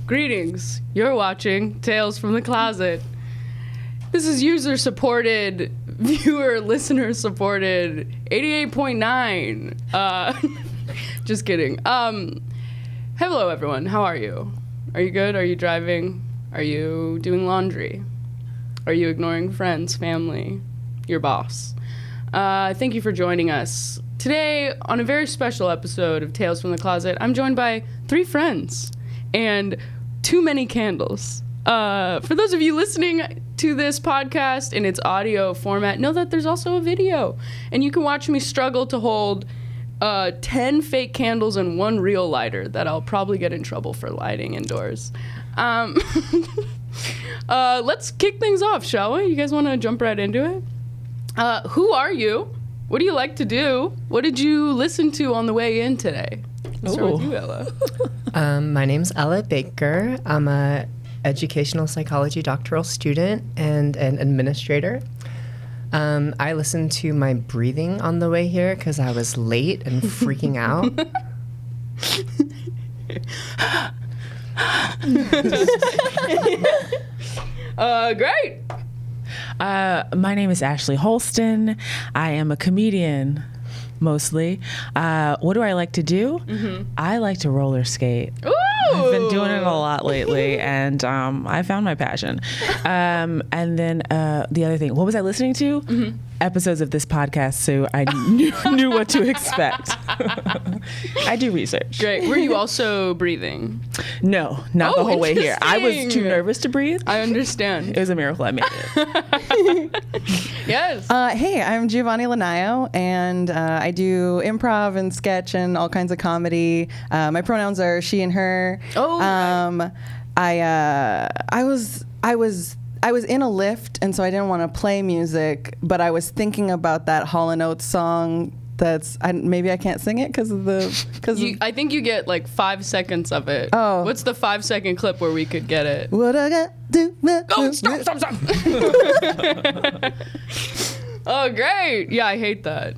Greetings. You're watching Tales from the Closet. This is user-supported, listener-supported 88.9. Just kidding. Hello, everyone. How are you? Are you good? Are you driving? Are you doing laundry? Are you ignoring friends, family, your boss? Thank you for joining us. Today, on a very special episode of Tales from the Closet, I'm joined by 3 friends and too many candles. For those of you listening to this podcast in its audio format, know that there's also a video. And you can watch me struggle to hold 10 fake candles and 1 real lighter that I'll probably get in trouble for lighting indoors. Let's kick things off, shall we? You guys want to jump right into it? Who are you? What do you like to do? What did you listen to on the way in today? Let's start with you, Ella. My name's Ella Baker. I'm a educational psychology doctoral student and an administrator. I listened to my breathing on the way here because I was late and freaking out. Great. My name is Ashley Holston. I am a comedian, mostly. What do I like to do? Mm-hmm. I like to roller skate. Ooh. I've been doing it a lot lately, and I found my passion. And then the other thing, what was I listening to? Mm-hmm. Episodes of this podcast, so I knew what to expect. I do research. Great. Were you also breathing? No, not the whole way here. I was too nervous to breathe. I understand. It was a miracle I made it. Yes. Hey, I'm Jiavani Linayao, and I do improv and sketch and all kinds of comedy. My pronouns are she and her. Oh. I was in a lift, and so I didn't want to play music, but I was thinking about that Hall & Oates song. Maybe I can't sing it because I think you get like 5 seconds of it. Oh. What's the 5-second clip where we could get it? What I got to do? Oh, stop. Oh, great. Yeah, I hate that.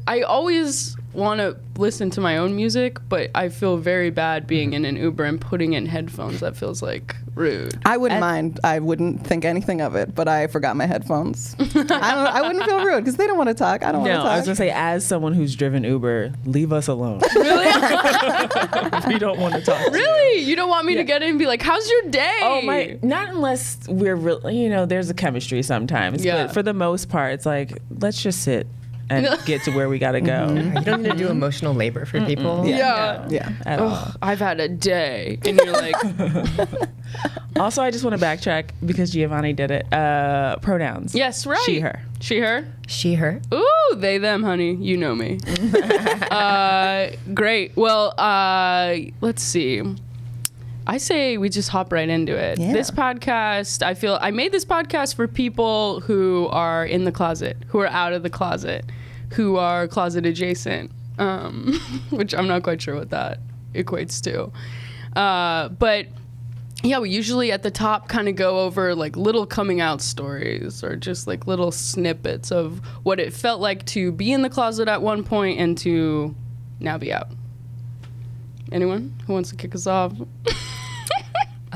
I always want to listen to my own music, but I feel very bad being in an Uber and putting in headphones. That feels like rude. I wouldn't mind. I wouldn't think anything of it, but I forgot my headphones. I wouldn't feel rude because they don't want to talk. I don't want to talk. I was going to say, as someone who's driven Uber, leave us alone. Really? We don't want to talk. Really? You don't want me to get in and be like, how's your day? Oh, not unless we're really, there's a chemistry sometimes. Yeah. But for the most part, it's like, let's just sit and get to where we got to go. You don't need to do emotional labor for people. Yeah. At all. I've had a day. And you're like... Also, I just want to backtrack because Giovanni did it. Pronouns. Yes, right. She, her. She, her? She, her. Ooh, they, them, honey. You know me. Great. Well, let's see. I say we just hop right into it. Yeah. This podcast, I made this podcast for people who are in the closet, who are out of the closet, who are closet adjacent, which I'm not quite sure what that equates to. But yeah, we usually at the top kind of go over like little coming out stories or just like little snippets of what it felt like to be in the closet at one point and to now be out. Anyone who wants to kick us off?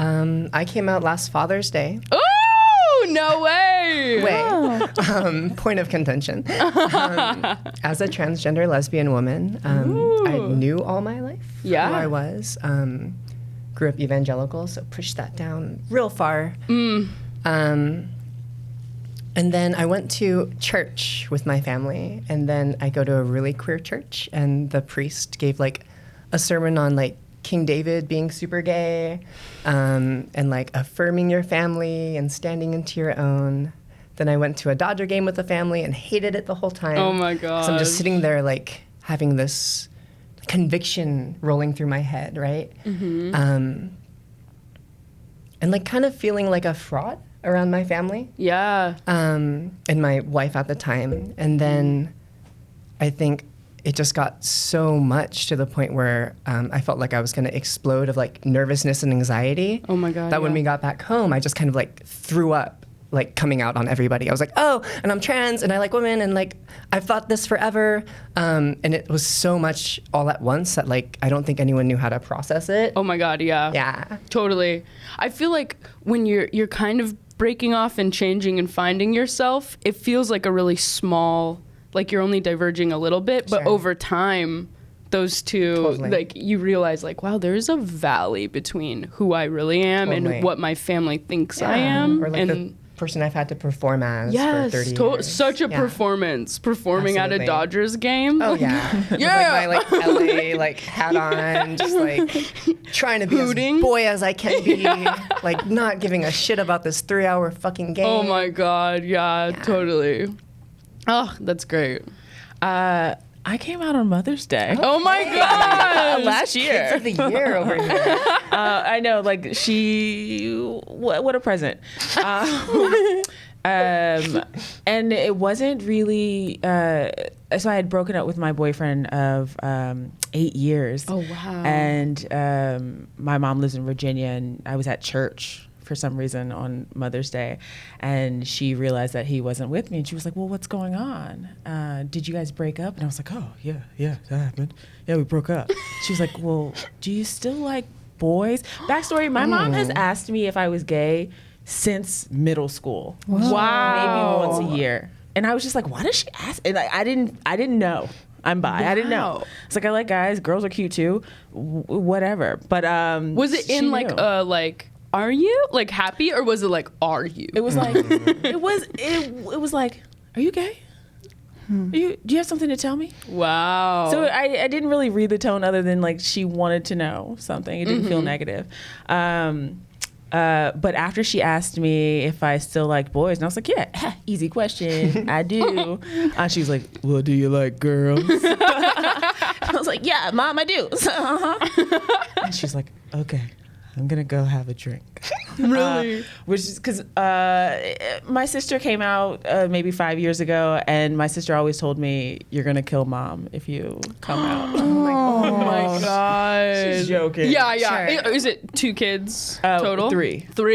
I came out last Father's Day. Oh, no way! Wait. Point of contention. As a transgender lesbian woman, I knew all my life who I was. Grew up evangelical, so pushed that down real far. And then I went to church with my family, and then I go to a really queer church, and the priest gave like a sermon on like King David being super gay, and like affirming your family and standing into your own. Then I went to a Dodger game with the family and hated it the whole time. Oh my god! So I'm just sitting there like having this conviction rolling through my head, right? Mm-hmm. And like kind of feeling like a fraud around my family. Yeah. And my wife at the time. And then I think it just got so much to the point where I felt like I was going to explode of like nervousness and anxiety. Oh my God. That when we got back home, I just kind of like threw up like coming out on everybody. I was like, oh, and I'm trans and I like women and like I've thought this forever. And it was so much all at once that like I don't think anyone knew how to process it. Oh my God, yeah. Yeah. Totally. I feel like when you're kind of breaking off and changing and finding yourself, it feels like a really small, like you're only diverging a little bit, but over time those two, like you realize like, wow, there's a valley between who I really am and what my family thinks I am. Or like the person I've had to perform as for 30 years. Such a performance, performing at a Dodgers game. Oh yeah. Yeah. With like my like LA like hat on, just like trying to be as boy as I can be, like not giving a shit about this 3-hour fucking game. Oh my God, yeah. Totally. Oh, that's great. I came out on Mother's Day. Oh my God! Last year. Kids of the year over here. I know, like what a present. And it wasn't really, so I had broken up with my boyfriend of 8 years. Oh, wow. And my mom lives in Virginia, and I was at church for some reason on Mother's Day, and she realized that he wasn't with me, and she was like, well, what's going on? Did you guys break up? And I was like, oh, yeah, that happened. Yeah, we broke up. She was like, well, do you still like boys? Backstory, my mom has asked me if I was gay since middle school. Wow. Maybe once a year. And I was just like, why does she ask? And I didn't know. I'm bi. I didn't know. It's like, I like guys. Girls are cute too. Whatever. But was it in like are you like happy, or was it like are you? It was like it was like, are you gay? Do you have something to tell me? Wow. So I didn't really read the tone other than like she wanted to know something. It didn't feel negative. But after she asked me if I still liked boys, and I was like, yeah, easy question, I do. She was like, well, do you like girls? I was like, yeah, Mom, I do. And she's like, okay, I'm gonna go have a drink. Really? Which is because my sister came out maybe 5 years ago, and my sister always told me, you're gonna kill Mom if you come out. Oh my God. She's joking. Yeah. Sure. Is it 2 kids total? Three. So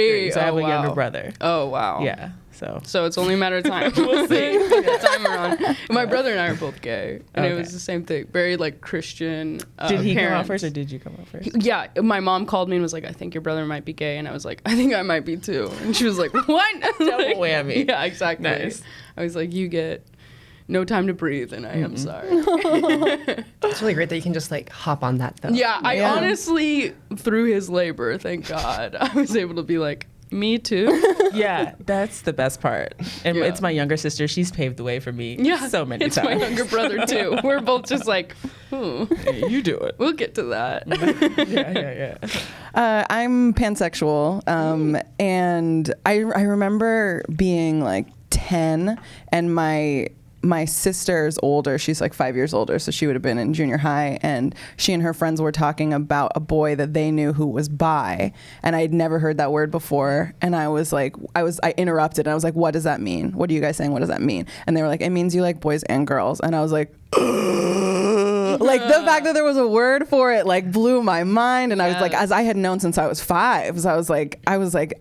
I have a younger brother. Oh, wow. Yeah. So it's only a matter of time. We'll see. Time around. My brother and I are both gay, and it was the same thing. Very like Christian. Did he parents. come out first, or did you come out first? Yeah, my mom called me and was like, "I think your brother might be gay," and I was like, "I think I might be too." And she was like, "What?" Double whammy. Yeah, exactly. Nice. I was like, "You get no time to breathe," and I am sorry. It's really great that you can just like hop on that though. Yeah, I honestly, through his labor, thank God, I was able to be like, me too. Yeah, that's the best part. And it's my younger sister. She's paved the way for me so many times. It's my younger brother too. We're both just like, hey, you do it. We'll get to that. Yeah. I'm pansexual, and I remember being like 10, and my sister's older. She's like 5 years older, so she would have been in junior high, and she and her friends were talking about a boy that they knew who was bi, and I'd never heard that word before, and I interrupted, and I was like, what does that mean? What are you guys saying? What does that mean? And they were like, it means you like boys and girls. And I was like, like the fact that there was a word for it like blew my mind, and I was like, as I had known since I was 5, so I was like, I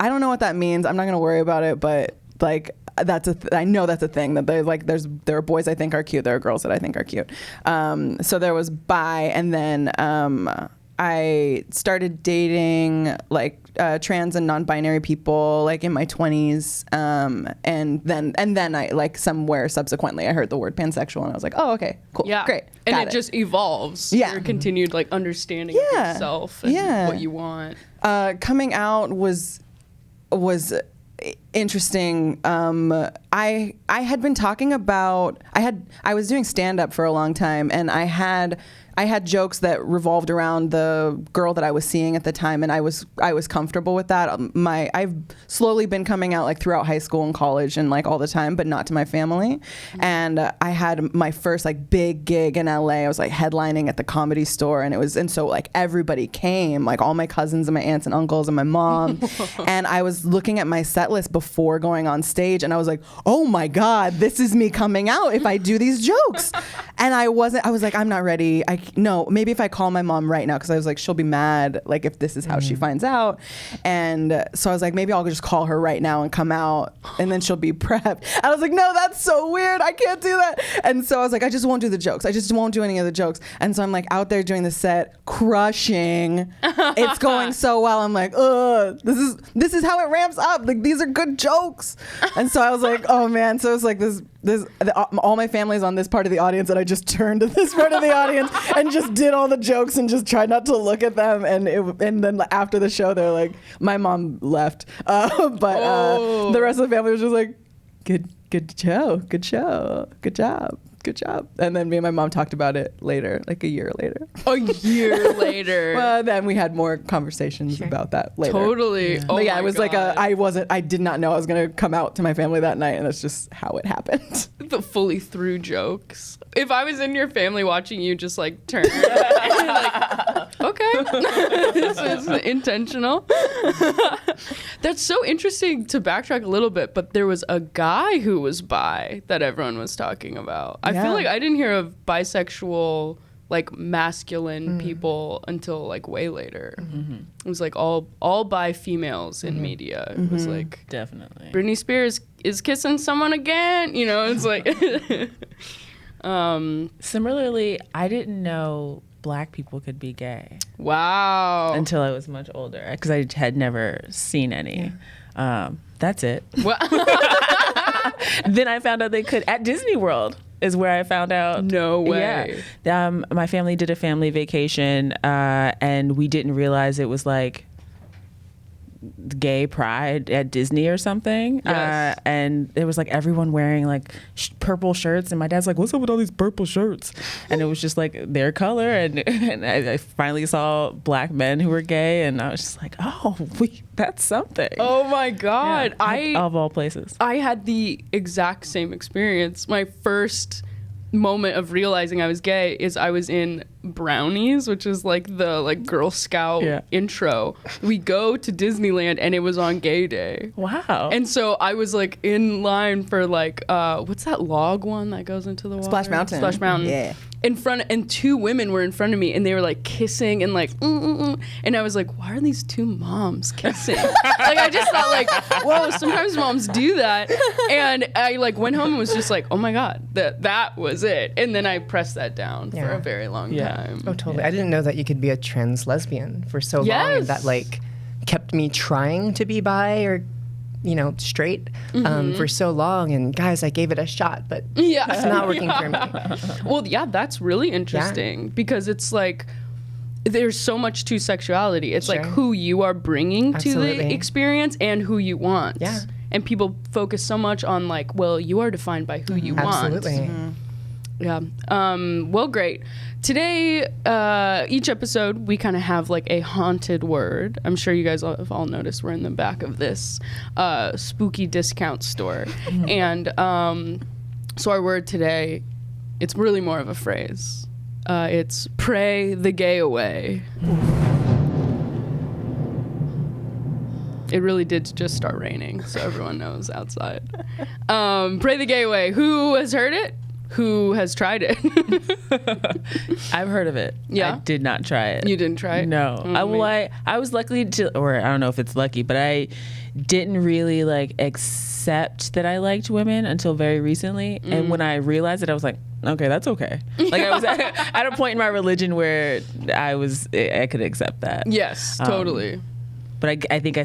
don't know what that means. I'm not gonna worry about it, but like, I know that's a thing, that there are boys I think are cute, there are girls that I think are cute. So there was bi, and then I started dating like trans and non-binary people like in my 20s, and then I like somewhere subsequently I heard the word pansexual, and I was like, oh, okay, cool, great, and it just evolves. Your continued like understanding of yourself and what you want. Coming out was interesting. I had been talking about, I was doing stand-up for a long time, and I had jokes that revolved around the girl that I was seeing at the time, and I was comfortable with that. I've slowly been coming out like throughout high school and college and like all the time, but not to my family. And I had my first like big gig in LA. I was like headlining at the Comedy Store, and so like everybody came, like all my cousins and my aunts and uncles and my mom. And I was looking at my set list before going on stage, and I was like, oh my God, this is me coming out if I do these jokes. And I was like, I'm not ready. No, maybe if I call my mom right now, because I was like, she'll be mad, like if this is how she finds out. And so I was like, maybe I'll just call her right now and come out, and then she'll be prepped. And I was like, no, that's so weird. I can't do that. And so I was like, I just won't do the jokes. I just won't do any of the jokes. And so I'm like out there doing the set, crushing. It's going so well. I'm like, ugh, this is how it ramps up. Like, these are good jokes. And so I was like, oh man. So it's like all my family's on this part of the audience, and I just turned to this part of the audience and just did all the jokes and just tried not to look at them. And then after the show, they're like, my mom left, but the rest of the family was just like, good show, good job. And then me and my mom talked about it later, like a year later. A year later. Well, then we had more conversations about that later. Totally. Yeah. Oh but yeah, my it was God. like I did not know I was going to come out to my family that night, and that's just how it happened. The fully through jokes. If I was in your family watching you just like turn and like, okay, this is intentional. That's so interesting to backtrack a little bit, but there was a guy who was bi that everyone was talking about. I feel like I didn't hear of bisexual, like masculine people until like way later. It was like all bi females in media. It was like, Definitely. Britney Spears is kissing someone again. You know, it's like. Similarly, I didn't know Black people could be gay Wow. until I was much older, because I had never seen any. That's it. Well, Then I found out they could at Disney World. Is where I found out. No way. Yeah. My family did a family vacation, and we didn't realize it was like gay pride at Disney or something. Yes. And it was like everyone wearing like purple shirts, and my dad's like, what's up with all these purple shirts? And it was just like their color, and I finally saw Black men who were gay, and I was just like, oh, that's something. Oh my God. Yeah. Of all places. I had the exact same experience. My first moment of realizing I was gay is I was in Brownies, which is like the Girl Scout intro. We go to Disneyland, and it was on Gay Day. Wow. And so I was like in line for like what's that log one that goes into the water? Splash Mountain. Splash Mountain. Yeah. In front, and two women were in front of me, and they were like kissing and like and I was like, why are these two moms kissing? Like, I just thought like, whoa, sometimes moms do that. And I like went home and was just like, oh my God, that was it. And then I pressed that down for a very long time. Oh, totally. I didn't know that you could be a trans lesbian for so long, and that like kept me trying to be bi or straight for so long. And guys, I gave it a shot, but it's not working for me. Well, yeah, that's really interesting because it's like there's so much to sexuality. It's like who you are bringing to the experience and who you want. Yeah. And people focus so much on like, well, you are defined by who you want. Absolutely. Yeah. Well, great. Today, each episode, we kind of have like a haunted word. I'm sure you guys have all noticed we're in the back of this spooky discount store. And so our word today, it's really more of a phrase. It's pray the gay away. It really did just start raining, so everyone knows outside. Pray the gay away. Who has heard it? Who has tried it? I've heard of it. Yeah? I did not try it. You didn't try it? No. I was lucky to, or I don't know if it's lucky, but I didn't really like accept that I liked women until very recently. And when I realized it, I was like, okay, that's okay. Like I was at a point in my religion where I could accept that. Yes, totally. But I think I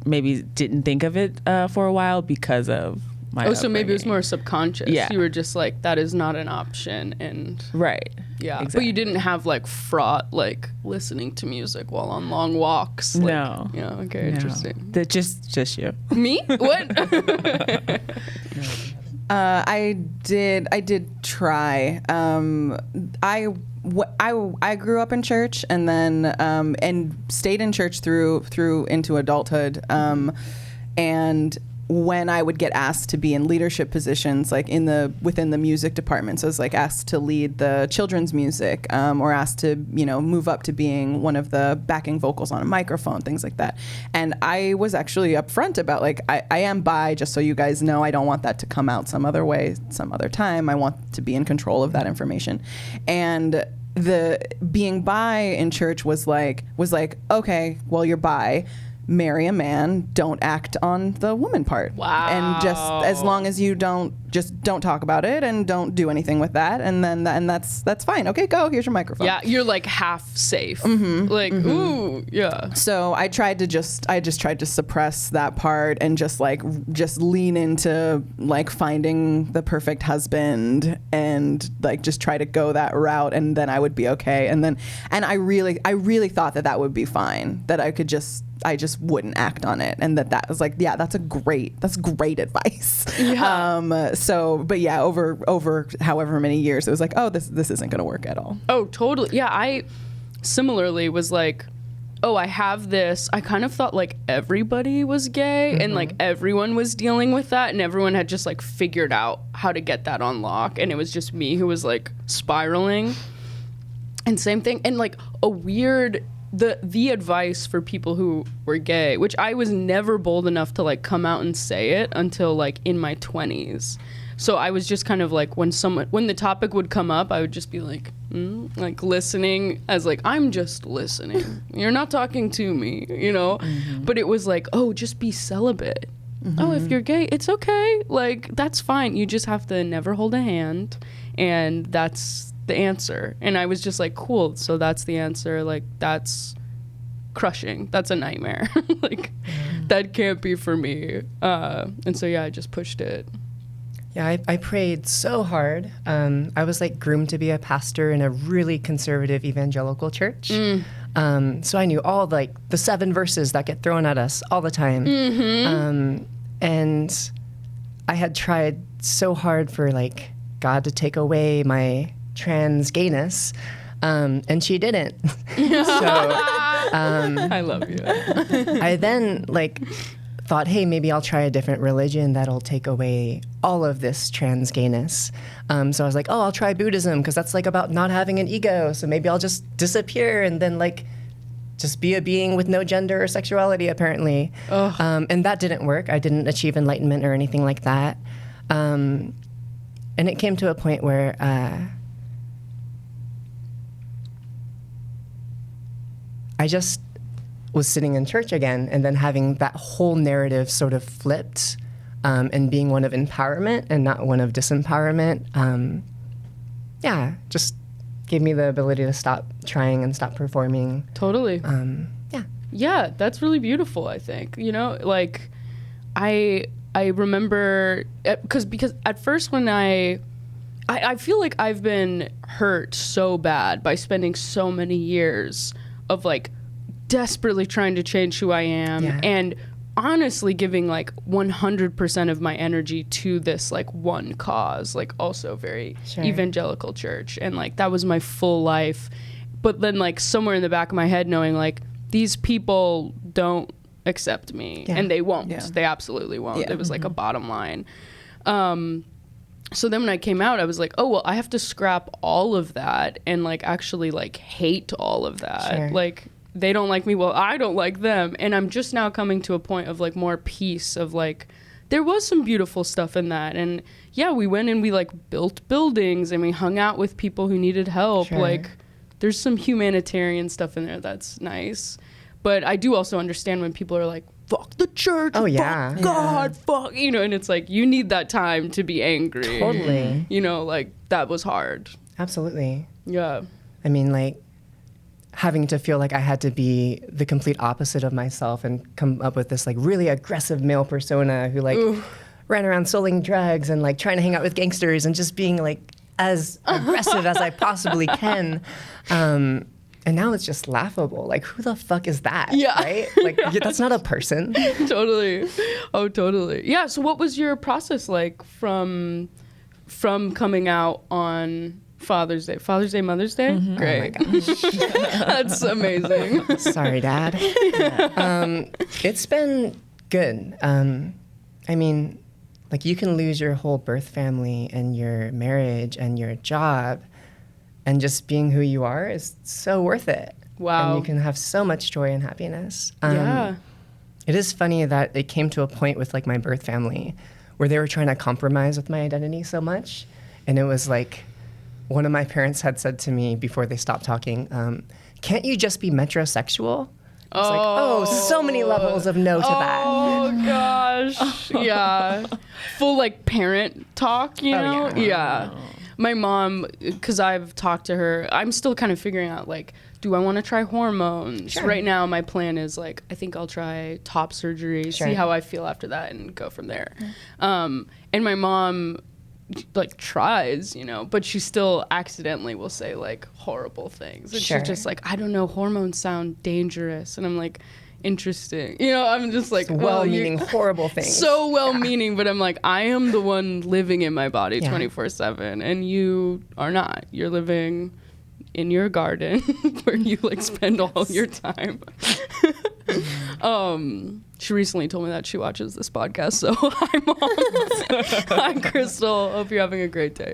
maybe didn't think of it for a while because of my so maybe it was more subconscious. Yeah. You were just like, that is not an option. And right. Yeah. Exactly. But you didn't have like fraught, like listening to music while on long walks. Like, no. Yeah. Okay. No. Interesting. Just you. Me? What? I did try. I grew up in church and then and stayed in church through into adulthood, and when I would get asked to be in leadership positions, like within the music department, so I was like asked to lead the children's music, or asked to, move up to being one of the backing vocals on a microphone, things like that. And I was actually upfront about like, I am bi, just so you guys know. I don't want that to come out some other way, some other time. I want to be in control of that information. And the being bi in church was like, okay, well, you're bi. Marry a man, don't act on the woman part. Wow. And just as long as you don't talk about it and don't do anything with that, and then that's fine. Okay, go. Here's your microphone. Yeah, you're like half safe. Like, ooh, yeah. So I just tried to suppress that part and just lean into like finding the perfect husband and like just try to go that route, and then I would be okay. And I really thought that would be fine. That I just wouldn't act on it, and that was like, yeah, that's great advice. Yeah. But yeah, over however many years, it was like, oh, this isn't going to work at all. Oh, totally. Yeah, I similarly was like, oh, I have this. I kind of thought like everybody was gay and like everyone was dealing with that, and everyone had just like figured out how to get that on lock, and it was just me who was like spiraling. And same thing, and like a weird the advice for people who were gay, which I was never bold enough to like come out and say it until like in my 20s. So I was just kind of like, when the topic would come up, I would just be like, like listening as like, I'm just listening. You're not talking to me, But it was like, oh, just be celibate. Oh, if you're gay, it's okay. Like, that's fine. You just have to never hold a hand. And that's the answer. And I was just like, cool, so that's the answer. Like, that's crushing. That's a nightmare. Like, that can't be for me. And so, yeah, I just pushed it. Yeah, I prayed so hard. I was like groomed to be a pastor in a really conservative evangelical church. So I knew all like the 7 verses that get thrown at us all the time. And I had tried so hard for like God to take away my trans gayness, and she didn't. I love you. I then like thought, hey, maybe I'll try a different religion that'll take away all of this trans gayness. So I was like, oh, I'll try Buddhism because that's like about not having an ego. So maybe I'll just disappear and then like just be a being with no gender or sexuality, apparently. And that didn't work. I didn't achieve enlightenment or anything like that. And it came to a point where I just was sitting in church again and then having that whole narrative sort of flipped, and being one of empowerment and not one of disempowerment. Just gave me the ability to stop trying and stop performing. Totally. Yeah, that's really beautiful, I think. Like, I remember, because at first when I feel like I've been hurt so bad by spending so many years of like desperately trying to change who I am, and honestly giving like 100% of my energy to this like one cause, like also very evangelical church, and like that was my full life. But then like somewhere in the back of my head knowing like these people don't accept me, and they won't. They absolutely won't. It was like a bottom line. So then when I came out, I was like, oh, well, I have to scrap all of that and like actually like hate all of that. Like, they don't like me, well, I don't like them. And I'm just now coming to a point of like more peace of like, there was some beautiful stuff in that. And yeah, we went and we like built buildings and we hung out with people who needed help. Like, there's some humanitarian stuff in there that's nice. But I do also understand when people are like, fuck the church, fuck God, fuck, and it's like, you need that time to be angry. Totally. Like, that was hard. Absolutely. Yeah. I mean, like, having to feel like I had to be the complete opposite of myself and come up with this, like, really aggressive male persona who, like, ran around selling drugs and, like, trying to hang out with gangsters and just being, like, as aggressive as I possibly can. And now it's just laughable. Like, who the fuck is that? Yeah. Right? Like, that's not a person. Totally. Oh, totally. Yeah. So what was your process like from coming out on Father's Day, Mother's Day? Great. Oh my gosh. That's amazing. Sorry, Dad. It's been good. I mean, like, you can lose your whole birth family and your marriage and your job, and just being who you are is so worth it. Wow. And you can have so much joy and happiness. Yeah. It is funny that it came to a point with, like, my birth family where they were trying to compromise with my identity so much. And it was like, one of my parents had said to me before they stopped talking, can't you just be metrosexual? I was like, so many levels of no to that. Oh, gosh. Yeah. Full, like, parent talk, you know? Yeah. My mom, because I've talked to her, I'm still kind of figuring out, like, do I want to try hormones? Sure. Right now, my plan is, like, I think I'll try top surgery, see how I feel after that, and go from there. And my mom, like, tries, you know, but she still accidentally will say, like, horrible things. And she's just like, I don't know, hormones sound dangerous. And I'm like, interesting. You know, I'm just like, well-meaning, horrible things. So well-meaning, but I'm like, I am the one living in my body 24/7, and you are not. You're living in your garden where you, like, spend all your time. She recently told me that she watches this podcast, so hi, Mom. Hi, Crystal. Hope you're having a great day.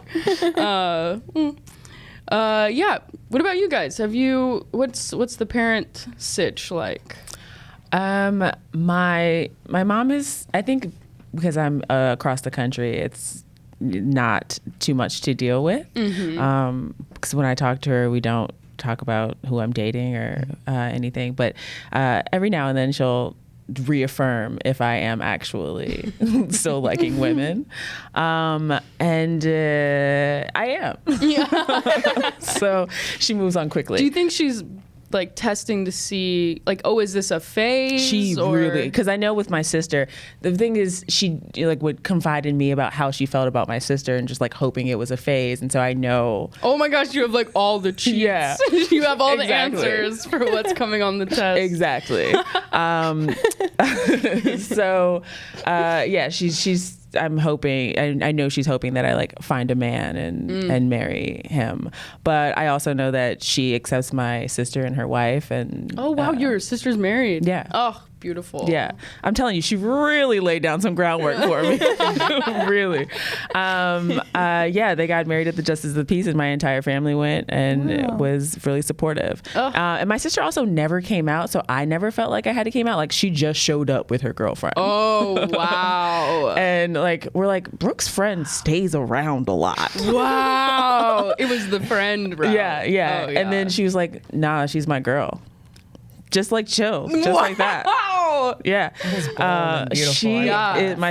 Yeah. What about you guys? What's the parent sitch like? My mom is, I think, because I'm across the country, it's not too much to deal with. Because when I talk to her, we don't talk about who I'm dating or anything. But every now and then she'll reaffirm if I am actually still liking women. And I am. Yeah. So she moves on quickly. Do you think she's, like, testing to see, like, oh, is this a phase? She really, because I know with my sister, the thing is, she, like, would confide in me about how she felt about my sister and just, like, hoping it was a phase. And so I know. Oh my gosh, you have, like, all the cheats. Yeah. You have all the answers for what's coming on the test. Exactly. So, yeah, she's. I'm hoping, I know she's hoping that I, like, find a man and marry him. But I also know that she accepts my sister and her wife. And oh, wow, your sister's married. Yeah. Oh, beautiful. Yeah. I'm telling you, she really laid down some groundwork for me. Really. Yeah, they got married at the Justice of the Peace, and my entire family went and was really supportive. And my sister also never came out, so I never felt like I had to came out. Like, she just showed up with her girlfriend. Oh, wow. And, like, we're like, Brooke's friend stays around a lot. Wow. It was the friend route. Yeah. Oh, yeah. And then she was like, nah, she's my girl. Just, like, chill. Just like that. Yeah. My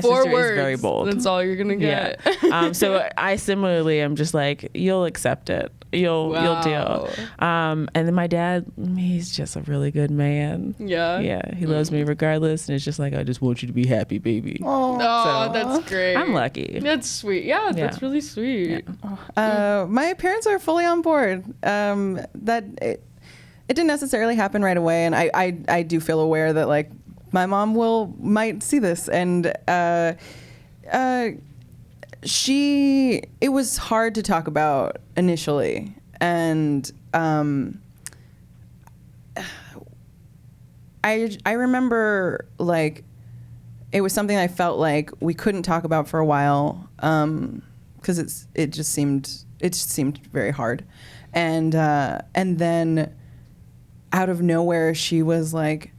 4 sister words. is very bold. That's all you're gonna get. Yeah. So I similarly am just like, you'll accept it. You'll deal. And then my dad, he's just a really good man. Yeah. Yeah. He loves me regardless, and it's just like, I just want you to be happy, baby. Oh, so, that's great. I'm lucky. That's sweet. Yeah, that's really sweet. Yeah. My parents are fully on board. It didn't necessarily happen right away, and I do feel aware that, like, my mom might see this, and it was hard to talk about initially, and I remember, like, it was something I felt like we couldn't talk about for a while, because it just seemed very hard, and then out of nowhere she was like,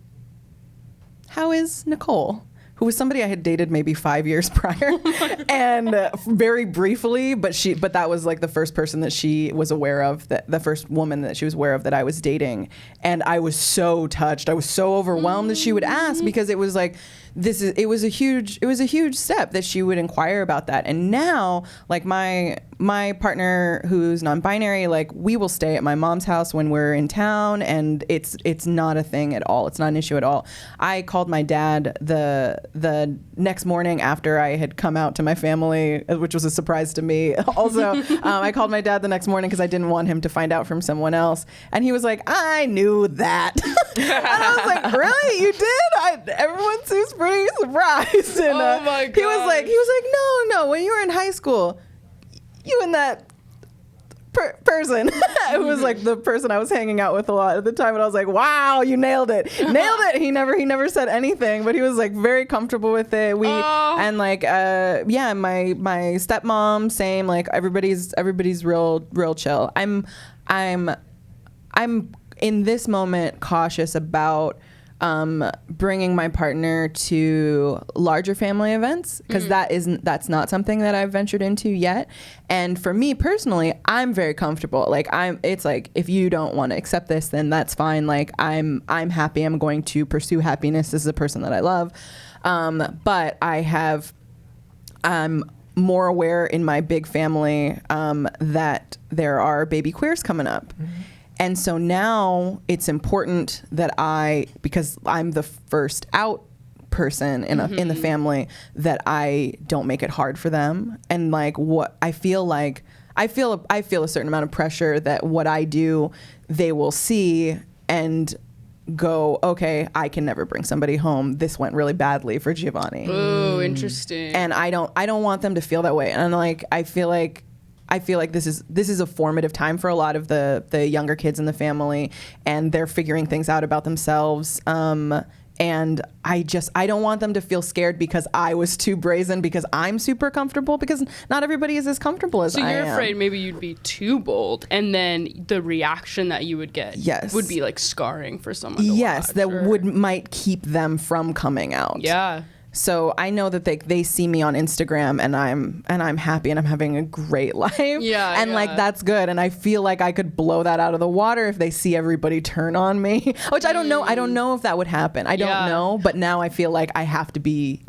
how is Nicole? Who was somebody I had dated maybe 5 years prior, and very briefly, but that was, like, the first person that she was aware of, the first woman that she was aware of that I was dating, and I was so touched, I was so overwhelmed that she would ask, because it was like, it was a huge step that she would inquire about that. And now, like, my partner who's non-binary, like, we will stay at my mom's house when we're in town, and it's not a thing at all. It's not an issue at all. I called my dad the next morning after I had come out to my family, which was a surprise to me. Also, I called my dad the next morning because I didn't want him to find out from someone else, and he was like, I knew that. And I was like, really? You did? Everyone seems pretty surprised. And oh my God. He was like, no, when you were in high school, you and that person who was like the person I was hanging out with a lot at the time, and I was like, wow, you nailed it. He never said anything, but he was like very comfortable with it. And like my stepmom, same, like everybody's real chill. I'm in this moment cautious about bringing my partner to larger family events, because that's not something that I've ventured into yet. And for me personally, I'm very comfortable. Like it's like, if you don't want to accept this, then that's fine. Like I'm happy. I'm going to pursue happiness. This is a person that I love. But I'm more aware in my big family that there are baby queers coming up. And so now it's important that because I'm the first out person in the family, that I don't make it hard for them. And like what I feel a certain amount of pressure that what I do, they will see and go, okay, I can never bring somebody home. This went really badly for Jiavani. Oh, interesting. And I don't want them to feel that way. And like I feel like this is a formative time for a lot of the younger kids in the family, and they're figuring things out about themselves. And I don't want them to feel scared because I was too brazen, because I'm super comfortable, because not everybody is as comfortable as I am. So you're afraid maybe you'd be too bold, and then the reaction that you would get would be like scarring for someone to watch, that might keep them from coming out. Yeah. So I know that they see me on Instagram, and I'm happy and I'm having a great life. Yeah. And like that's good. And I feel like I could blow that out of the water if they see everybody turn on me. Which I don't know. I don't know if that would happen. I don't know. But now I feel like I have to be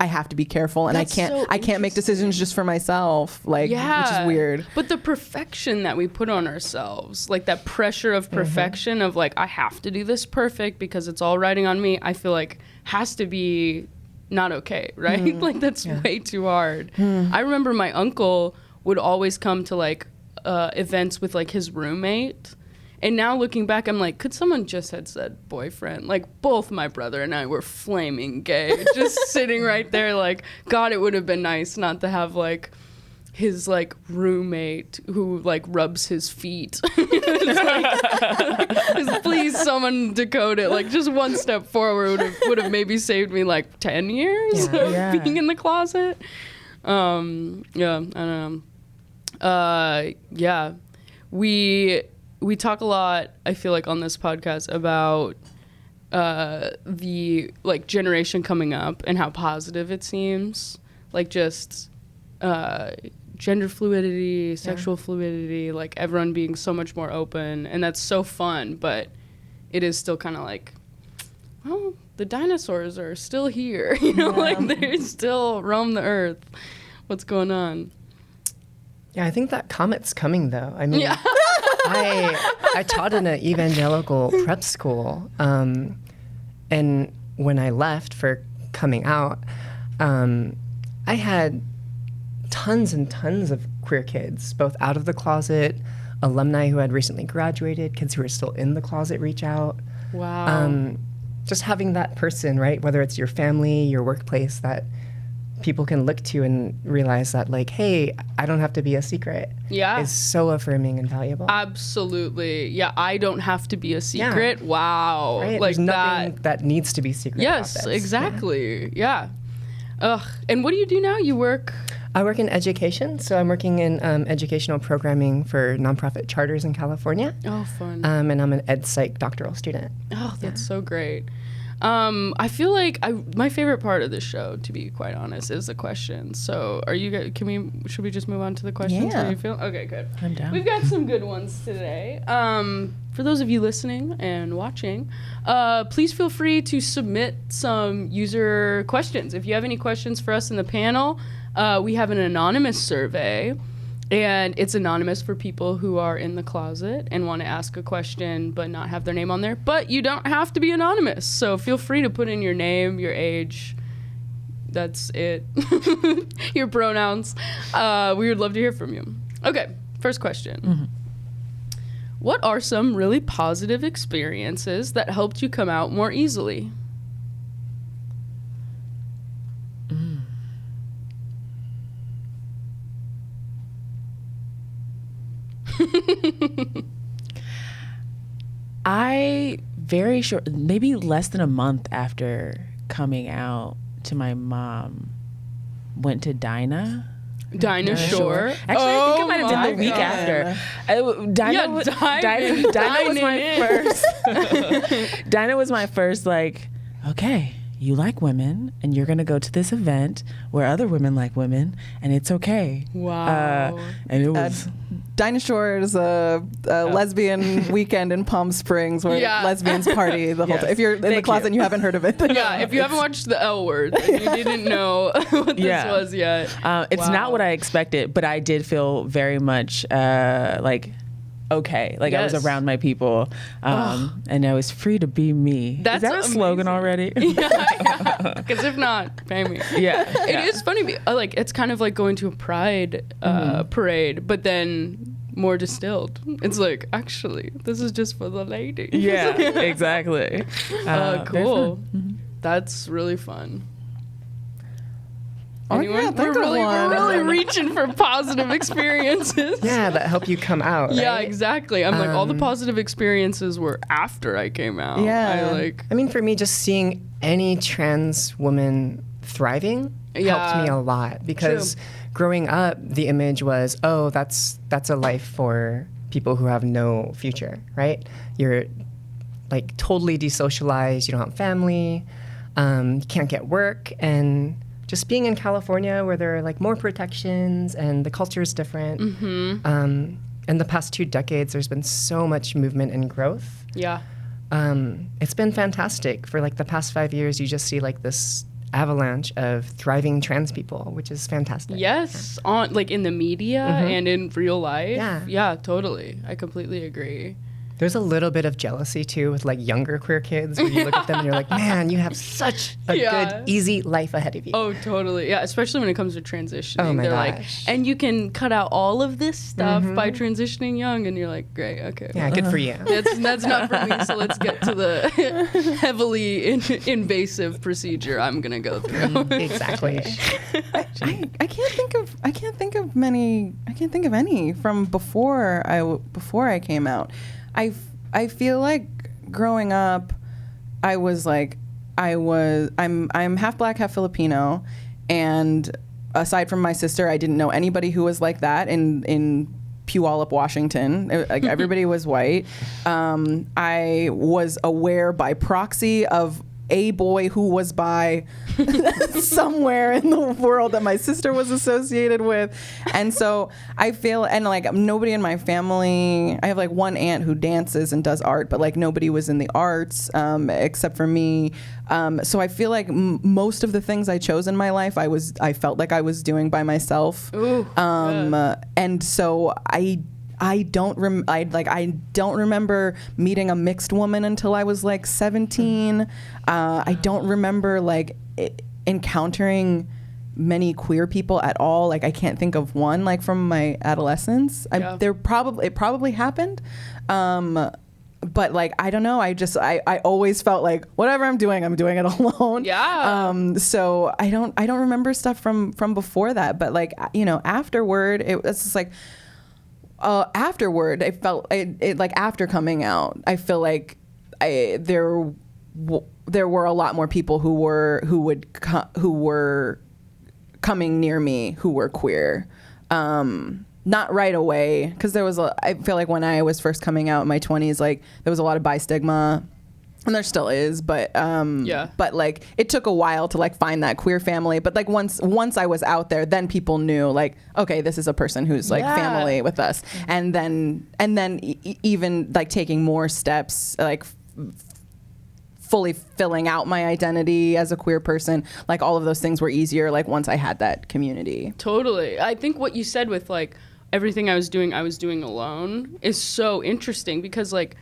careful, and I can't make decisions just for myself. Like, which is weird. But the perfection that we put on ourselves, like that pressure of perfection of like, I have to do this perfect because it's all riding on me, I feel like has to be not okay, right? Like that's way too hard. I remember my uncle would always come to like events with like his roommate, and now looking back, I'm like, could someone just had said boyfriend? Like both my brother and I were flaming gay, just sitting right there. Like, God, it would have been nice not to have like his like roommate who like rubs his feet. Please, someone decode it. Like just one step forward would have maybe saved me like 10 years of being in the closet. I don't know. We talk a lot, I feel like, on this podcast about the like generation coming up and how positive it seems. Like just gender fluidity, sexual fluidity, like everyone being so much more open, and that's so fun, but it is still kind of like, well, the dinosaurs are still here, you know, like they still roam the earth. What's going on? Yeah, I think that comet's coming, though. I mean, I taught in an evangelical prep school, and when I left for coming out, I had tons and tons of queer kids, both out of the closet, alumni who had recently graduated, kids who are still in the closet reach out. Wow. Just having that person, right, whether it's your family, your workplace, that people can look to and realize that, like, hey, I don't have to be a secret. Yeah. Is so affirming and valuable. Absolutely. Yeah, I don't have to be a secret. Yeah. Wow. Right? Like there's nothing that needs to be secret. Yes, about this. Exactly. Yeah. Ugh. And what do you do now? You work? I work in education, so I'm working in educational programming for nonprofit charters in California. Oh, fun. And I'm an ed psych doctoral student. Oh, that's so great. I feel like my favorite part of this show, to be quite honest, is the questions. So, should we just move on to the questions? Yeah. How you feel? Okay, good. I'm down. We've got some good ones today. For those of you listening and watching, please feel free to submit some user questions. If you have any questions for us in the panel, we have an anonymous survey, and it's anonymous for people who are in the closet and want to ask a question but not have their name on there. But you don't have to be anonymous, so feel free to put in your name, your age. That's it. Your pronouns. We would love to hear from you. Okay, first question. Mm-hmm. What are some really positive experiences that helped you come out more easily? I very short, maybe less than a month after coming out to my mom, went to Dinah Shore. Actually, I think it might have been the week after. Dinah was my first. Dinah was my first, like, okay, you like women, and you're going to go to this event where other women like women, and it's okay. Wow. And it was... Dinah Shore is a lesbian weekend in Palm Springs where lesbians party the whole time. If you're in the closet and you haven't heard of it. If you haven't watched The L Word, and you didn't know what this was yet. It's not what I expected, but I did feel very much like... okay, like I was around my people, and I was free to be me. Is that a slogan already? Because if not, pay me. It is funny. Like, it's kind of like going to a pride parade, but then more distilled. It's like, actually, this is just for the ladies. Yeah, exactly. Cool. That's really fun. Anyone? We're really reaching for positive experiences. Yeah, that help you come out. Right? Yeah, exactly. I'm like, all the positive experiences were after I came out. Yeah. I mean, for me, just seeing any trans woman thriving helped me a lot, because growing up, the image was, oh, that's a life for people who have no future, right? You're like totally desocialized. You don't have family. You can't get work, and just being in California where there are like more protections and the culture is different. In the past 2 decades, there's been so much movement and growth. Yeah. It's been fantastic. For like the past 5 years, you just see like this avalanche of thriving trans people, which is fantastic. Yes, on like in the media and in real life. Yeah, totally. I completely agree. There's a little bit of jealousy too with like younger queer kids where you look at them and you're like, man, you have such a good, easy life ahead of you. Oh, totally. Yeah, especially when it comes to transitioning. Oh my They're gosh. like, and you can cut out all of this stuff by transitioning young, and you're like, great, okay. Yeah, good for you. That's not for me, so let's get to the heavily invasive procedure I'm going to go through. Exactly. I can't think of any from before I came out. I feel like growing up, I'm half black, half Filipino, and aside from my sister, I didn't know anybody who was like that in Puyallup, Washington. Like everybody was white. I was aware by proxy of a boy who was bi somewhere in the world that my sister was associated with. And so I feel, and like nobody in my family, I have like one aunt who dances and does art, but like nobody was in the arts except for me. So I feel like most of the things I chose in my life, I felt like I was doing by myself. Ooh, and so I don't remember meeting a mixed woman until I was like 17. I don't remember like encountering many queer people at all. Like I can't think of one like from my adolescence. It probably happened. But like I don't know. I always felt like whatever I'm doing it alone. Yeah. So I don't remember stuff from before that. But like afterward, it's just like. Afterward, I felt it like after coming out, I feel like there were a lot more people who were coming near me who were queer. Not right away, because I feel like when I was first coming out in my 20s, like there was a lot of bi stigma. And there still is, but but like it took a while to like find that queer family. But like once I was out there, then people knew like, okay, this is a person who's like family with us. And then even like taking more steps, like fully filling out my identity as a queer person, like all of those things were easier. Like once I had that community. Totally. I think what you said with like everything I was doing alone is so interesting, because like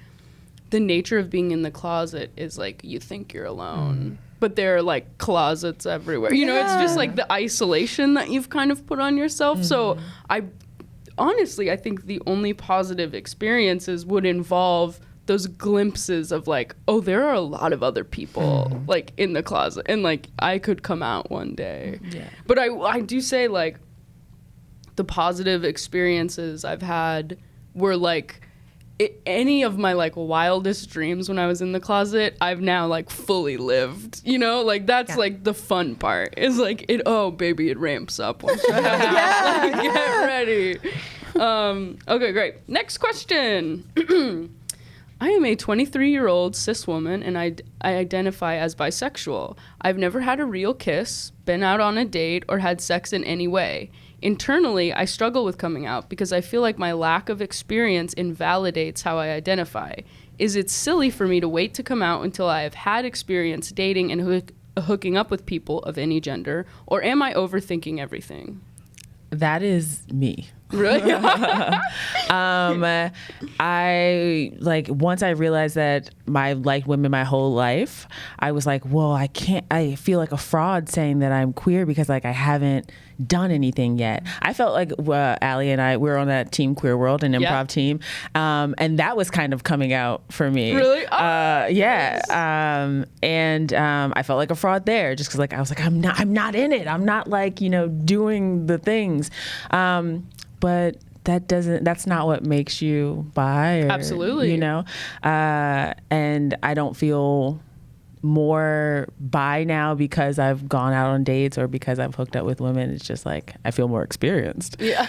the nature of being in the closet is like you think you're alone, but there are like closets everywhere. You know, it's just like the isolation that you've kind of put on yourself. So I think the only positive experiences would involve those glimpses of like, oh, there are a lot of other people like in the closet, and like I could come out one day. Yeah. But I do say like the positive experiences I've had were like any of my like wildest dreams when I was in the closet, I've now like fully lived, you know, like that's like the fun part is like oh baby, it ramps up once you have like, get ready. Okay, great. Next question. I am a 23-year-old cis woman and I identify as bisexual. I've never had a real kiss, been out on a date, or had sex in any way. Internally, I struggle with coming out because I feel like my lack of experience invalidates how I identify. Is it silly for me to wait to come out until I have had experience dating and hooking up with people of any gender, or am I overthinking everything? That is me. Really? I like once I realized that I liked women my whole life, I was like, well, I feel like a fraud saying that I'm queer because like I haven't done anything yet. I felt like Ally and I, we were on that team Queer World, an improv team. And that was kind of coming out for me. Really? Yeah. And I felt like a fraud there just because like I was like, I'm not in it. I'm not like, you know, doing the things. But that's not what makes you bi. Or, absolutely. You know? And I don't feel more bi now because I've gone out on dates or because I've hooked up with women. It's just like, I feel more experienced. Yeah.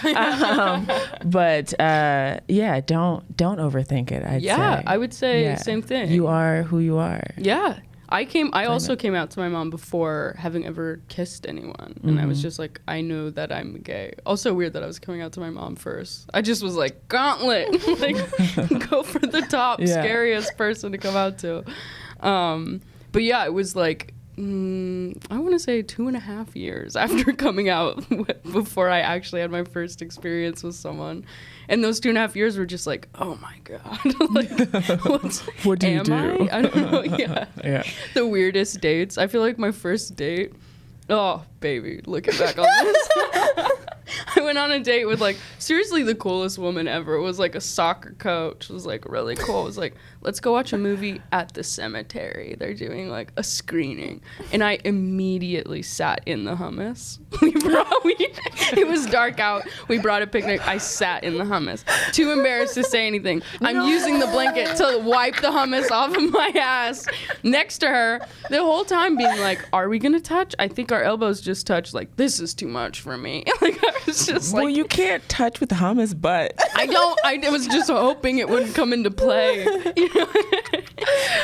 But yeah, don't overthink it, I'd say. I would say same thing. You are who you are. Yeah. I also came out to my mom before having ever kissed anyone. And I was just like, I know that I'm gay. Also weird that I was coming out to my mom first. I just was like, gauntlet. Like, go for the top, scariest person to come out to. But yeah, it was like, I want to say 2.5 years after coming out before I actually had my first experience with someone. And those 2.5 years were just like, oh my God. Like, what do you do? I don't know. Yeah. The weirdest dates. I feel like my first date, oh, baby, looking back on this. I went on a date with like seriously the coolest woman ever. It was like a soccer coach. It was like really cool. It was like, let's go watch a movie at the cemetery. They're doing like a screening. And I immediately sat in the hummus. It was dark out. We brought a picnic. I sat in the hummus. Too embarrassed to say anything. I'm using the blanket to wipe the hummus off of my ass next to her the whole time being like, are we going to touch? I think our elbows just touched. Like, this is too much for me. Like, I was just like, well, you can't touch with the hummus, but I was just hoping it wouldn't come into play, you know?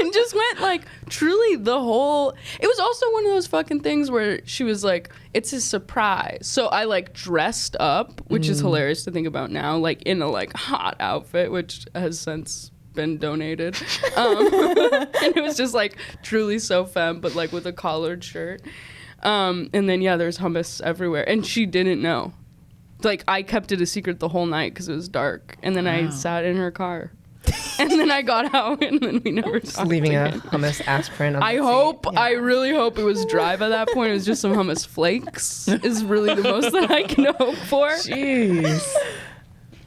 And just went like truly the whole. It was also one of those fucking things where she was like, it's a surprise. So I like dressed up, which is hilarious to think about now, like in a like hot outfit, which has since been donated. And it was just like truly so femme, but like with a collared shirt. And then there's hummus everywhere, and she didn't know. Like, I kept it a secret the whole night because it was dark, and then I sat in her car, and then I got out, and then we never talked leaving again. a hummus ass print on I really hope it was dry by that point. It was just some hummus flakes is really the most that I can hope for. Jeez.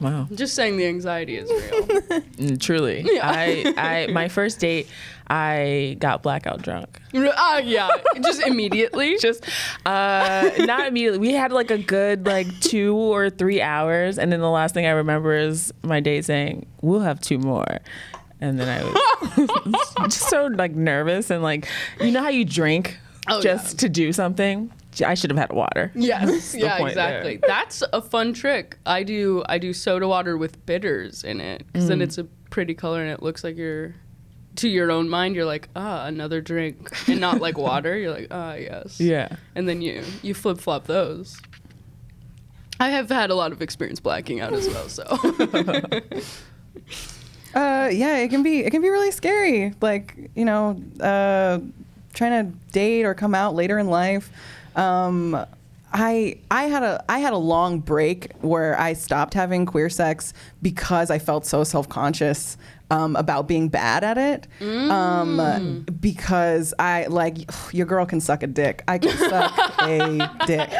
Wow. Just saying the anxiety is real. Truly. Yeah. I my first date, I got blackout drunk. Yeah. Just immediately? Just not immediately. We had like a good like 2 or 3 hours, and then the last thing I remember is my date saying, we'll have 2 more. And then I was just so like nervous and like, you know how you drink to do something? I should have had water. Yes. Yeah, exactly. There. That's a fun trick. I do soda water with bitters in it because then it's a pretty color and it looks like you're, to your own mind, you're like, another drink, and not like water. You're like, yes. Yeah. And then you flip-flop those. I have had a lot of experience blacking out as well, so. It can be really scary. Like, you know, trying to date or come out later in life. I had a long break where I stopped having queer sex because I felt so self-conscious about being bad at it. Because I like, your girl can suck a dick. I can suck a dick.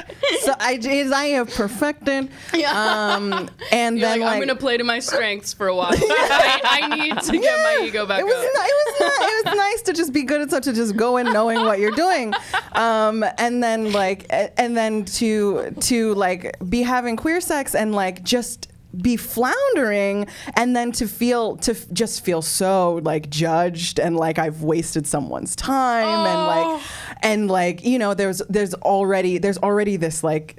So I have perfected. Yeah. And you're then like, I'm gonna play to my strengths for a while. I need to get my ego back up. It was nice to just be good at stuff, to just go in knowing what you're doing, and then to like be having queer sex and like just be floundering, and then to just feel so like judged and like I've wasted someone's time and like you know there's already this like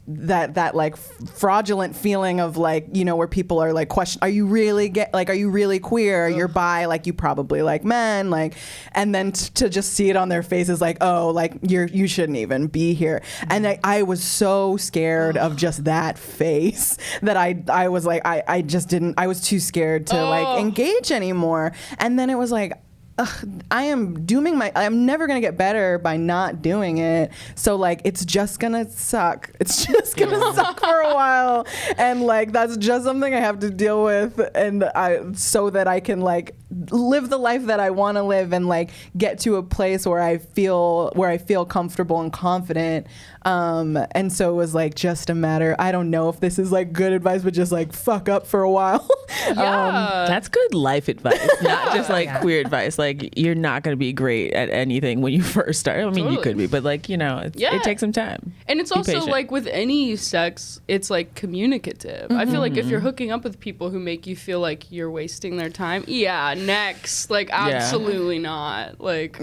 that like fraudulent feeling of like, you know, where people are like question, are you really queer? You're bi, like you probably like men, like, and then to just see it on their faces like, oh, like you shouldn't even be here. And I was so scared of just that face that I was like, I just didn't, I was too scared to like engage anymore. And then it was like, I'm never gonna get better by not doing it. So like, it's just gonna suck. It's just gonna suck for a while, and like that's just something I have to deal with, and so that I can like live the life that I want to live and like get to a place where I feel comfortable and confident. And so it was like just a matter, I don't know if this is like good advice, but just like fuck up for a while. That's good life advice, not just like queer advice. Like you're not going to be great at anything when you first start. I mean, you could be, but like, you know, it takes some time. And it's also patient. Like with any sex, it's like communicative. I feel like if you're hooking up with people who make you feel like you're wasting their time, next, like absolutely not, like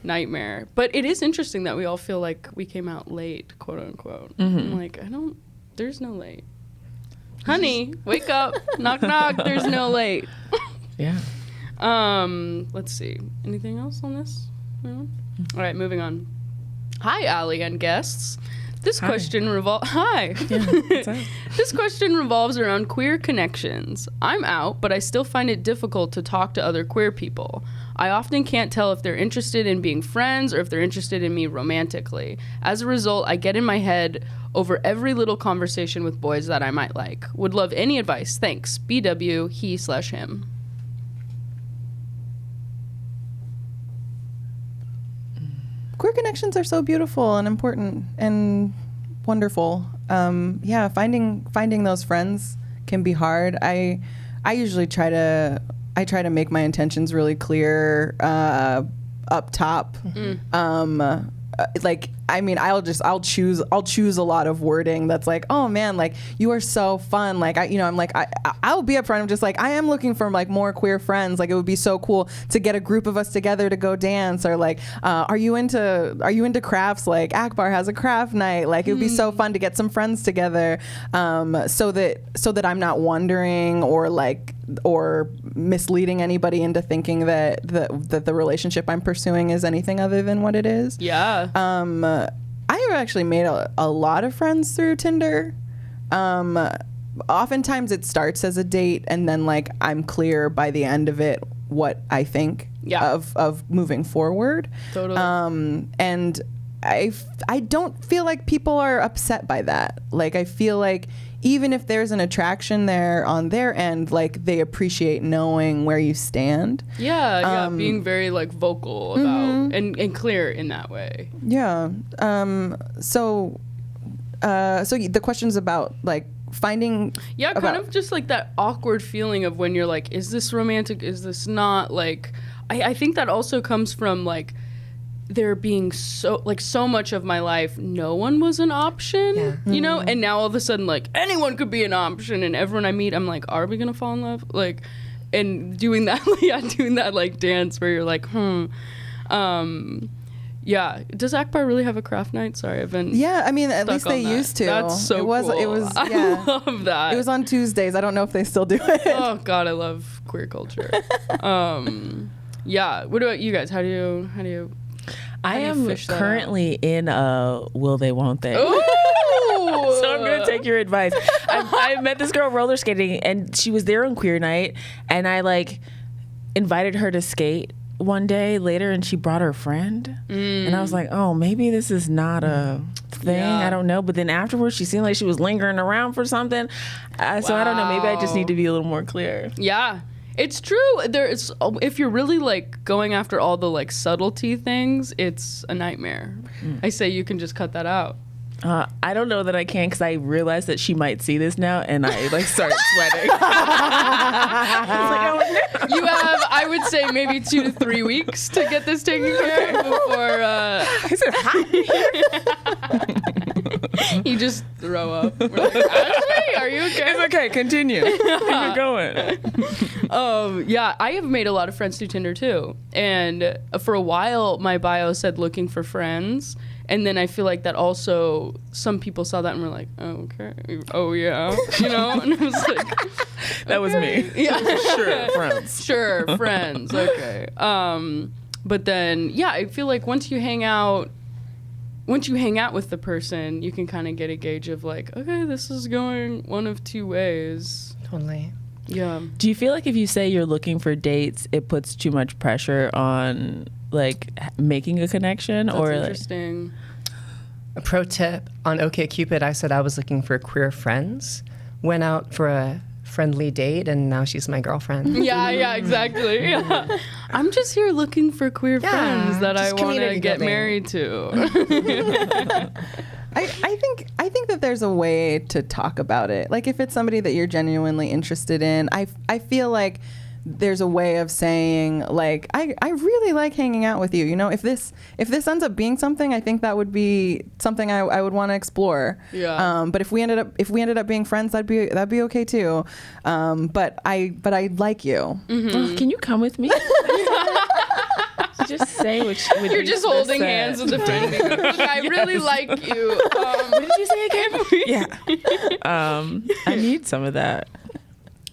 nightmare. But it is interesting that we all feel like we came out late, quote unquote. I'm like, there's no late. Honey, wake up. Knock, knock. There's no late. Yeah. Let's see. Anything else on this? No? All right, moving on. Hi, Ally and guests. This question This question revolves around queer connections. I'm out, but I still find it difficult to talk to other queer people. I often can't tell if they're interested in being friends or if they're interested in me romantically. As a result, I get in my head over every little conversation with boys that I might like. Would love any advice. Thanks. BW, he/him. Queer connections are so beautiful and important and wonderful. Finding those friends can be hard. I usually try to make my intentions really clear up top. Like, I mean, I'll choose a lot of wording that's like, oh man, like you are so fun. Like I'll be upfront. I'm just like, I am looking for like more queer friends. Like it would be so cool to get a group of us together to go dance, or like, are you into crafts? Like Akbar has a craft night. Like it would be so fun to get some friends together, so that I'm not wondering or misleading anybody into thinking that the relationship I'm pursuing is anything other than what it is. Yeah. I have actually made a lot of friends through Tinder. Oftentimes it starts as a date, and then like I'm clear by the end of it what I think of moving forward. Totally. And I don't feel like people are upset by that. Like I feel like even if there's an attraction there on their end, like they appreciate knowing where you stand. Yeah, being very like vocal about and clear in that way. Yeah. So the question's about like finding. Yeah, kind of just like that awkward feeling of when you're like, is this romantic? Is this not? Like, I think that also comes from like there being so much of my life no one was an option, you know, and now all of a sudden like anyone could be an option, and everyone I meet I'm like, are we gonna fall in love? Like, and doing that like dance where you're like does Akbar really have a craft night? Sorry, I've been I mean at least they used to. That's so cool. I love that. It was on Tuesdays. I don't know if they still do it. Oh god, I love queer culture. What about you guys? How do you I am currently in a will they, won't they. Ooh! So I'm going to take your advice. I met this girl roller skating, and she was there on queer night, and I like invited her to skate one day later, and she brought her friend. And I was like, oh, maybe this is not a thing. I don't know. But then afterwards, she seemed like she was lingering around for something. So I don't know. Maybe I just need to be a little more clear. Yeah. It's true. If you're really like going after all the like subtlety things, it's a nightmare. I say you can just cut that out. I don't know that I can, because I realized that she might see this now, and I like started sweating. You have, I would say, maybe 2 to 3 weeks to get this taken care of before. Is it hot? You just throw up. We're like, Ashley, are you okay? It's okay. Continue. Keep going. Yeah, I have made a lot of friends through Tinder too. And for a while, my bio said looking for friends. And then I feel like that also, some people saw that and were like, oh, okay. Oh, yeah. You know? And I was like, that was me. Yeah. Sure, friends. Sure, friends. Okay. But then, yeah, I feel like once you hang out with the person, you can kind of get a gauge of like, okay, this is going one of two ways. Totally. Yeah. Do you feel like if you say you're looking for dates, it puts too much pressure on like making a connection? That's or interesting. A pro tip on OkCupid, I said I was looking for queer friends. Went out for a friendly date, and now she's my girlfriend. Yeah, exactly. Yeah. I'm just here looking for queer friends that I want to get married to. I think that there's a way to talk about it. Like if it's somebody that you're genuinely interested in, I feel like there's a way of saying like I really like hanging out with you. You know, if this ends up being something, I think that would be something I would want to explore. Yeah. But if we ended up being friends, that'd be okay too. But I like you. Mm-hmm. Can you come with me? Just say what you're just holding hands with a friend. Look, I really like you. What did you say again? Yeah. I need some of that.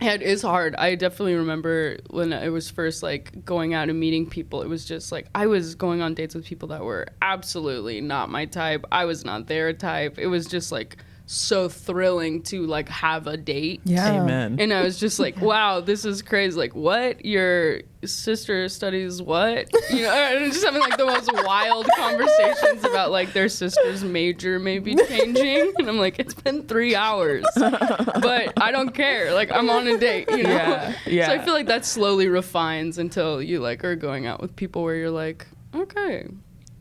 Yeah, it is hard. I definitely remember when I was first like going out and meeting people, it was just like I was going on dates with people that were absolutely not my type. I was not their type. It was just like so thrilling to like have a date. Yeah. Amen. And I was just like, wow, this is crazy. Like, what? Your sister studies what? You know, and just having like the most wild conversations about like their sister's major maybe changing. And I'm like, it's been 3 hours, but I don't care. Like, I'm on a date, you know? Yeah. So I feel like that slowly refines until you like are going out with people where you're like, okay,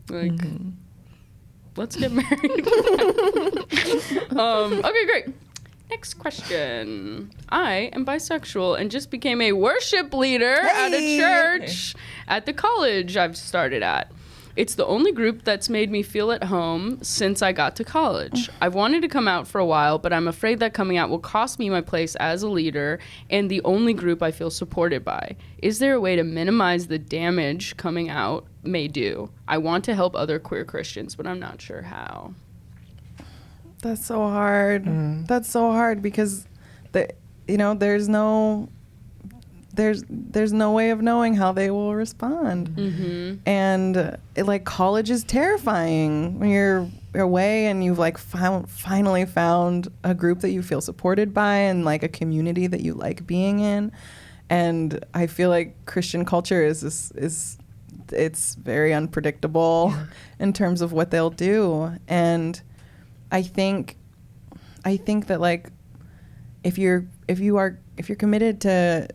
like, let's get married. Okay, great. Next question. I am bisexual and just became a worship leader at a church at the college I've started at. It's the only group that's made me feel at home since I got to college. I've wanted to come out for a while, but I'm afraid that coming out will cost me my place as a leader and the only group I feel supported by. Is there a way to minimize the damage coming out may do? I want to help other queer Christians, but I'm not sure how. That's so hard. That's so hard because there's no way of knowing how they will respond. And like college is terrifying when you're away and you've like finally found a group that you feel supported by and like a community that you like being in. And I feel like Christian culture is it's very unpredictable in terms of what they'll do. And I think that like if you're committed to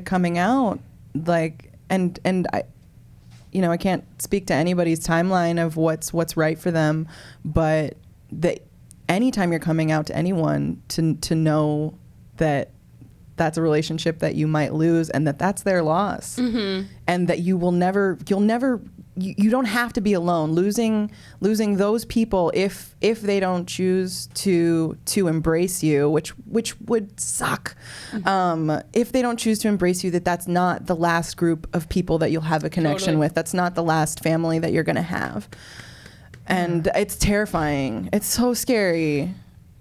coming out, like and I can't speak to anybody's timeline of what's right for them, but that anytime you're coming out to anyone, to know that that's a relationship that you might lose and that's their loss, and that you'll never you don't have to be alone. Losing those people if they don't choose to embrace you, which would suck. If they don't choose to embrace you, that's not the last group of people that you'll have a connection with. That's not the last family that you're gonna have. And it's terrifying. It's so scary.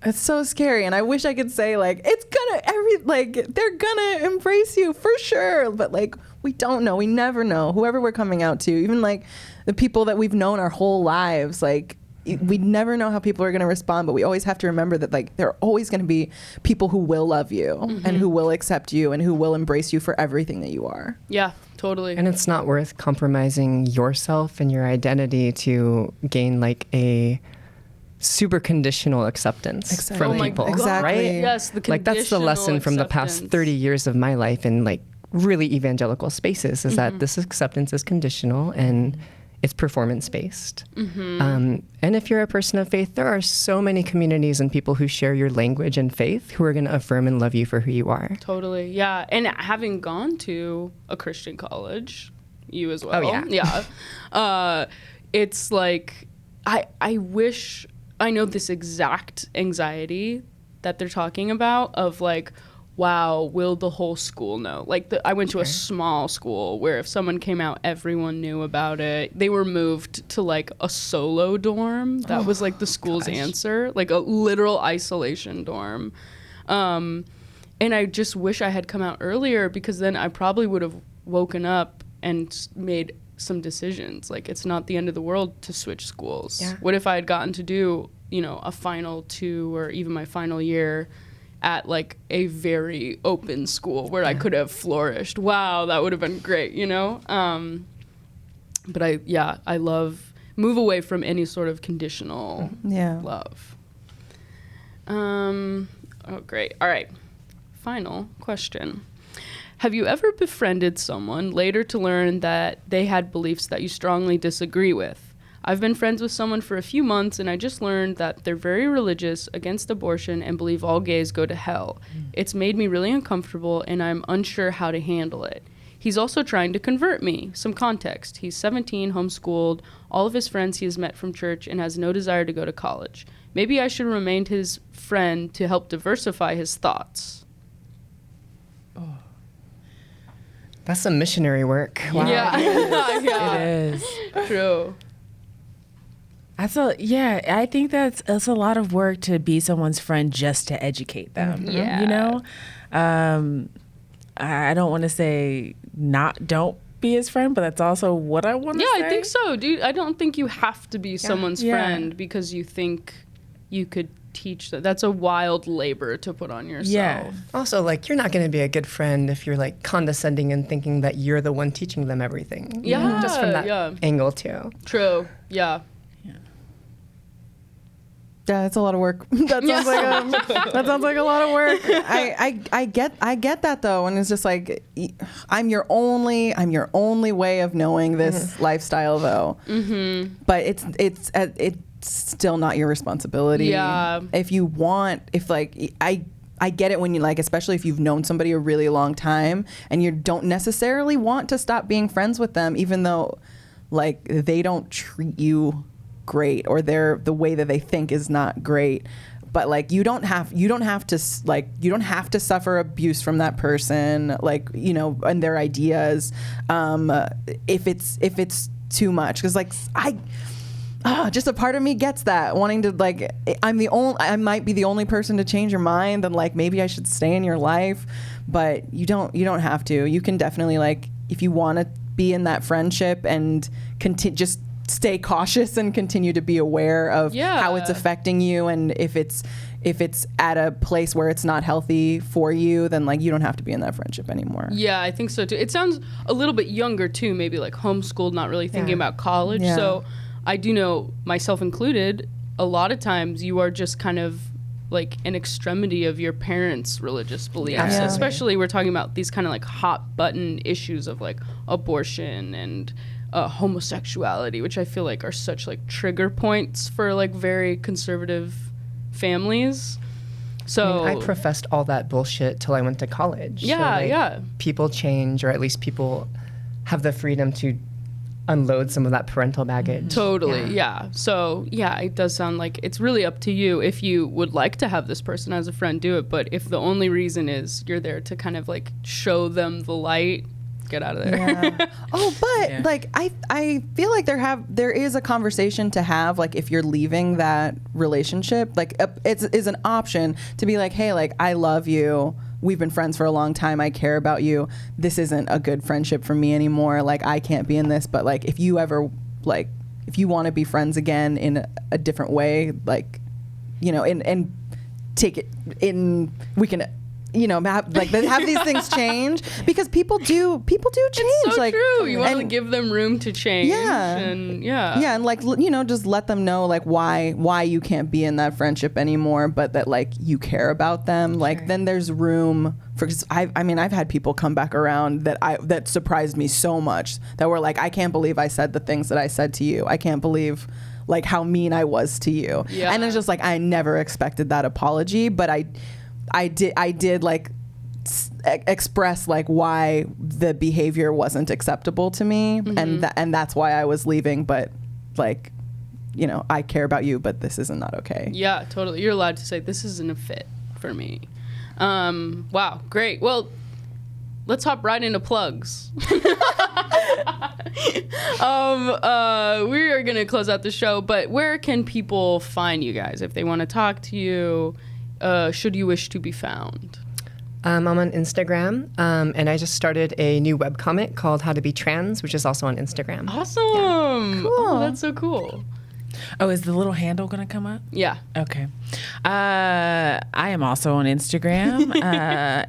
It's so scary, and I wish I could say like they're gonna embrace you for sure, but like we don't know. We never know. Whoever we're coming out to, even like the people that we've known our whole lives, like we never know how people are gonna respond. But we always have to remember that like there are always gonna be people who will love you and who will accept you and who will embrace you for everything that you are. Yeah, totally. And it's not worth compromising yourself and your identity to gain like a super conditional acceptance from people, right? Yes, the like that's the lesson from the past 30 years of my life in like really evangelical spaces is that this acceptance is conditional and it's performance based. And if you're a person of faith, there are so many communities and people who share your language and faith who are going to affirm and love you for who you are. Totally, yeah. And having gone to a Christian college, you as well. Oh yeah. Yeah. It's like I wish I know this exact anxiety that they're talking about of like, wow, will the whole school know? Like, I went to a small school where if someone came out, everyone knew about it. They were moved to like a solo dorm. That was like the school's answer, like a literal isolation dorm. And I just wish I had come out earlier, because then I probably would have woken up and made some decisions. Like, it's not the end of the world to switch schools. Yeah. What if I had gotten to do, you know, a final 2 or even my final year at like a very open school where I could have flourished? Wow, that would have been great, you know? But I move away from any sort of conditional love. Oh, great. All right. Final question. Have you ever befriended someone later to learn that they had beliefs that you strongly disagree with? I've been friends with someone for a few months, and I just learned that they're very religious, against abortion, and believe all gays go to hell. It's made me really uncomfortable, and I'm unsure how to handle it. He's also trying to convert me. Some context. He's 17, homeschooled, all of his friends he has met from church, and has no desire to go to college. Maybe I should remain his friend to help diversify his thoughts. Oh. That's some missionary work. Wow. Yeah. It is. True. I think that's a lot of work to be someone's friend just to educate them. Yeah. You know? I don't want to say don't be his friend, but that's also what I want to say. Yeah, I think so, dude. I don't think you have to be someone's friend because you think you could teach that. That's a wild labor to put on yourself. Yeah. Also, like, you're not going to be a good friend if you're like condescending and thinking that you're the one teaching them everything. Yeah. Just from that angle too. True. Yeah. Yeah, that's a lot of work. That sounds like a lot of work. I get that though, and it's just like, I'm your only way of knowing this lifestyle though. Mm-hmm. But it's still not your responsibility. Yeah. I get it when you like, especially if you've known somebody a really long time and you don't necessarily want to stop being friends with them, even though like they don't treat you great or the way that they think is not great. But like you don't have to suffer abuse from that person, like, you know, and their ideas if it's too much, because like just a part of me gets that, wanting to like, I might be the only person to change your mind, and like maybe I should stay in your life, but you don't have to. You can definitely, like, if you want to be in that friendship and just stay cautious and continue to be aware of how it's affecting you, and if it's at a place where it's not healthy for you, then like you don't have to be in that friendship anymore. Yeah, I think so too. It sounds a little bit younger too, maybe like homeschooled, not really thinking about college. Yeah. So I do know, myself included, a lot of times you are just kind of like an extremity of your parents' religious beliefs. Yeah. Especially we're talking about these kind of like hot button issues of like abortion and homosexuality, which I feel like are such like trigger points for like very conservative families. So I professed all that bullshit till I went to college. People change, or at least people have the freedom to unload some of that parental baggage. Totally, yeah. So yeah, it does sound like it's really up to you. If you would like to have this person as a friend, do it. But if the only reason is you're there to kind of like show them the light, get out of there. Yeah. Like I feel like there is a conversation to have, like if you're leaving that relationship, like it's an option to be like, hey, like I love you, we've been friends for a long time, I care about you, this isn't a good friendship for me anymore, like I can't be in this, but like if you ever like, if you want to be friends again in a different way, like, you know, and take it in, we can, you know, have these things change, because people do change. It's so like, true. You want to give them room to change. Yeah. And like, you know, just let them know like why you can't be in that friendship anymore, but that like you care about them. Like then there's room for, cause I mean, I've had people come back around that surprised me so much, that were like, I can't believe I said the things that I said to you. I can't believe like how mean I was to you. Yeah. And it's just like, I never expected that apology, but I did like express like why the behavior wasn't acceptable to me, and that's why I was leaving. But like, I care about you, but this isn't not okay. Yeah, totally. You're allowed to say, this isn't a fit for me. Wow, great. Well, let's hop right into plugs. We are going to close out the show, but where can people find you guys if they want to talk to you, should you wish to be found? I'm on Instagram, and I just started a new webcomic called How to Be Trans, which is also on Instagram. Awesome. Yeah. Cool. Oh, that's so cool. Oh, is the little handle going to come up? Yeah. Okay. I am also on Instagram,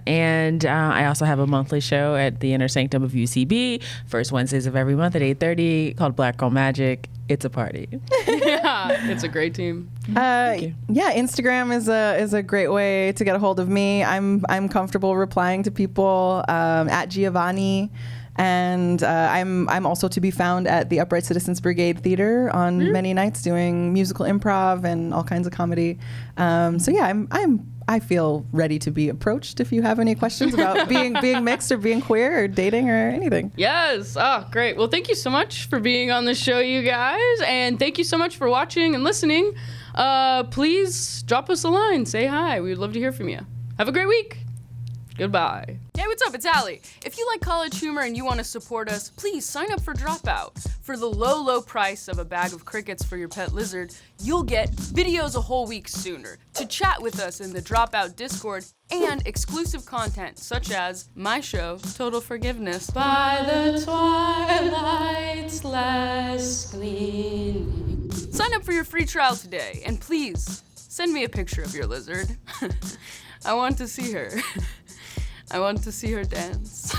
and I also have a monthly show at the Inner Sanctum of UCB, first Wednesdays of every month at 8:30, called Black Girl Magic. It's a party. Yeah, it's a great team. Yeah, Instagram is a great way to get a hold of me. I'm comfortable replying to people at Jiavani. And I'm also to be found at the Upright Citizens Brigade Theater on many nights doing musical improv and all kinds of comedy. So yeah, I feel ready to be approached if you have any questions about being mixed or being queer or dating or anything. Yes. Oh, great. Well, thank you so much for being on the show, you guys. And thank you so much for watching and listening. Please drop us a line. Say hi. We would love to hear from you. Have a great week. Goodbye. Hey, what's up? It's Ally. If you like college humor and you want to support us, please sign up for Dropout. For the low, low price of a bag of crickets for your pet lizard, you'll get videos a whole week sooner, to chat with us in the Dropout Discord, and exclusive content such as my show, Total Forgiveness. By the twilight's last gleaming. Sign up for your free trial today, and please send me a picture of your lizard. I want to see her. I want to see her dance.